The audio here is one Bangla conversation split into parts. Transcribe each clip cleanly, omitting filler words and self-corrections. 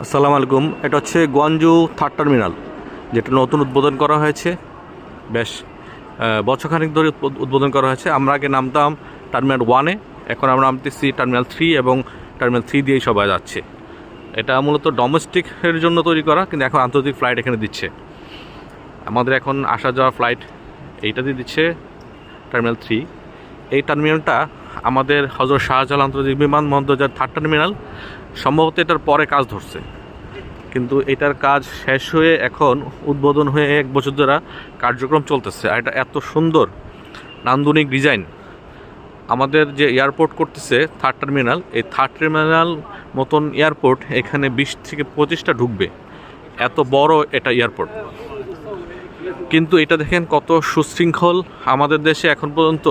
আসসালামু আলাইকুম। এটা হচ্ছে গোয়াঞ্জু থার্ড টার্মিনাল, যেটা নতুন উদ্বোধন করা হয়েছে। বেশ বছরখানিক ধরে উদ্বোধন করা হয়েছে। আমরা আগে নামতাম টার্মিনাল 1-এ, এখন আমরা নামতেছি টার্মিনাল 3 এবং টার্মিনাল 3 দিয়েই সবাই যাচ্ছে। এটা মূলত ডোমেস্টিকের জন্য তৈরি করা, কিন্তু এখন আন্তর্জাতিক ফ্লাইট এখানে দিচ্ছে। আমাদের এখন আসা যাওয়া ফ্লাইট এইটা দিয়ে দিচ্ছে টার্মিনাল 3। এই টার্মিনালটা আমাদের হযরত শাহজালাল আন্তর্জাতিক বিমানবন্দর যার থার্ড টার্মিনাল, সম্ভবত এটার পরে কাজ ধরছে, কিন্তু এটার কাজ শেষ হয়ে এখন উদ্বোধন হয়ে 1 বছর ধরে কার্যক্রম চলতেছে। আর এটা এত সুন্দর নান্দনিক ডিজাইন। আমাদের যে এয়ারপোর্ট করতেছে থার্ড টার্মিনাল, এই থার্ড টার্মিনাল মতন এয়ারপোর্ট এখানে 20 থেকে 25টা ঢুকবে, এত বড় এটা এয়ারপোর্ট। কিন্তু এটা দেখেন কত সুশৃঙ্খল। আমাদের দেশে এখন পর্যন্ত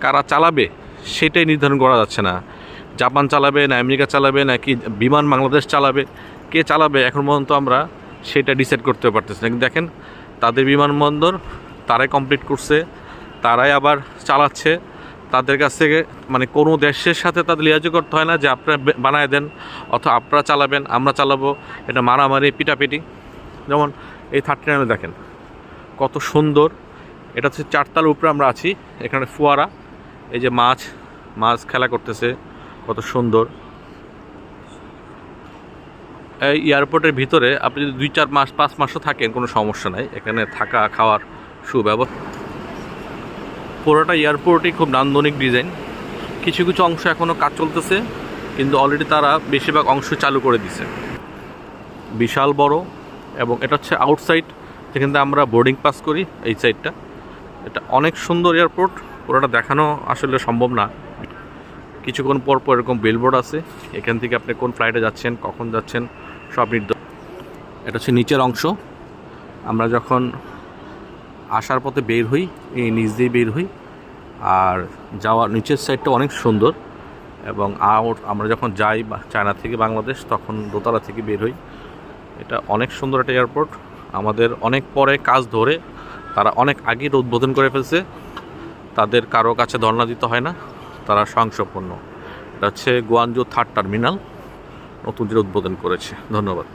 কারা চালাবে সেটাই নির্ধারণ করা যাচ্ছে না। জাপান চালাবে না আমেরিকা চালাবে নাকি বিমান বাংলাদেশ চালাবে, কে চালাবে এখন পর্যন্ত আমরা সেটা ডিসাইড করতে পারতেছি না। কিন্তু দেখেন তাদের বিমানবন্দর তারাই কমপ্লিট করছে, তারাই আবার চালাচ্ছে। তাদের কাছ থেকে মানে কোনো দেশের সাথে তাদের লিয়াজু করতে হয় না যে আপনারা বানায় দেন অথবা আপনারা চালাবেন আমরা চালাবো, এটা মারামারি পিটাপিটি। যেমন এই থার্ড টার্মিনাল দেখেন কত সুন্দর। এটা হচ্ছে 4 তলার উপরে আমরা আছি। এখানে ফোয়ারা, এই যে মাছ খেলা করতেছে, কত সুন্দর। এই এয়ারপোর্টের ভিতরে আপনি যদি 2-4 মাস 5 মাসও থাকেন কোনো সমস্যা নাই, এখানে থাকা খাওয়ার সুব্যবস্থা। পুরোটা এয়ারপোর্টই খুব নান্দনিক ডিজাইন। কিছু কিছু অংশ এখনও কাজ চলতেছে, কিন্তু অলরেডি তারা বেশিরভাগ অংশ চালু করে দিছে। বিশাল বড়, এবং এটা হচ্ছে আউটসাইড যেখান থেকে আমরা বোর্ডিং পাস করি। এই সাইডটা এটা অনেক সুন্দর এয়ারপোর্ট, পুরোটা দেখানো আসলে সম্ভব না। কিছুক্ষণ পর পর এরকম বিলবোর্ড আছে, এখান থেকে আপনি কোন ফ্লাইটে যাচ্ছেন কখন যাচ্ছেন সব নির্দেশ। এটা হচ্ছে নিচের অংশ। আমরা যখন আসার পথে বের হই এই নিচ দিয়ে বের হই, আর যাওয়ার নিচের সাইডটা অনেক সুন্দর। এবং আমরা যখন যাই চায়না থেকে বাংলাদেশ তখন দোতলা থেকে বের হই। এটা অনেক সুন্দর একটা এয়ারপোর্ট। আমাদের অনেক পরে কাজ ধরে তারা অনেক আগেই উদ্বোধন করে ফেলছে, তাদের কারো কাছে ধর্ণা দিতে হয় না, তারা স্বয়ংসম্পন্ন। এটা হচ্ছে গোয়াঞ্জু থার্ড টার্মিনাল নতুন যে উদ্বোধন করেছে। ধন্যবাদ।